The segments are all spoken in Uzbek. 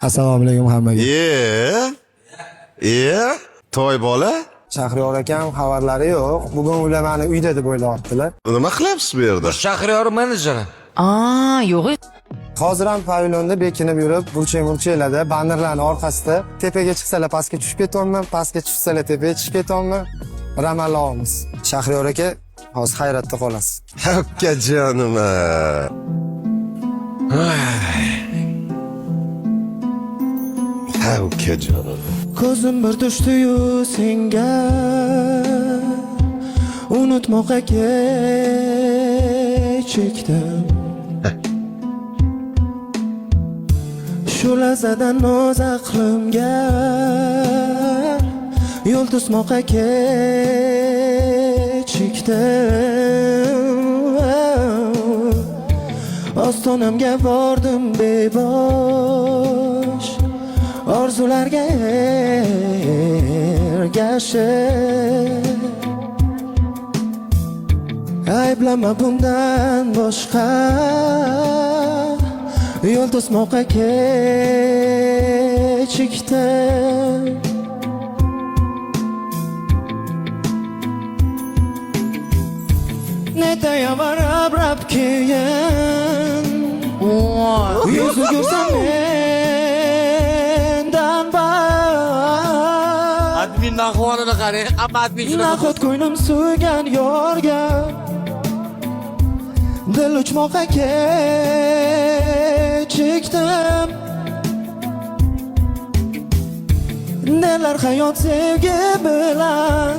Assalomu alaykum hammaga. To'y bola? Shahriyor akam xabarlari yo'q. Bugun ular meni uyda deb o'ylayaptilar. Nima qilyapsiz bu yerda? Shahriyor menejeri. Yo'q. Hozir ham pavilyonda bekinib yurib, burchak-murchaklarda, bannerlarning orqasida tepaga chiqsalar pastga tushib ketyapman, pastga tushsalar tepaga chiqib ketyapman. Ramallaymiz. Shahriyor aka, hozir hayratda qolasiz. Akajonim. Akajonim. Ko'zim bir tushdi-yu senga unutmoqqa kechikdim. Shu lahzadan noz aqlimga yo'l to'smoqqa kechikdim. Ostonamga bordim bebosh, orzularga ergashib. Ayblama bundan boshqa, yo'l to'smoqqa kechikdim. Netaya varab keyin yuzi ko'rsam mendan bas. Admin ahvolini qarang. Amma admin shuni Nahot ko'nglim suygan yorga dil uchmoqqa kechikdim. Nelar hayot sevgi bilan,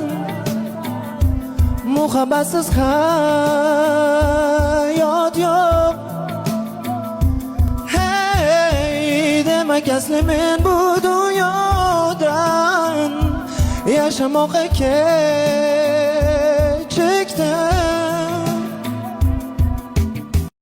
muhabbatsiz hayot yo'q. Hey, demak asli men bu dunyodan yashamoqqa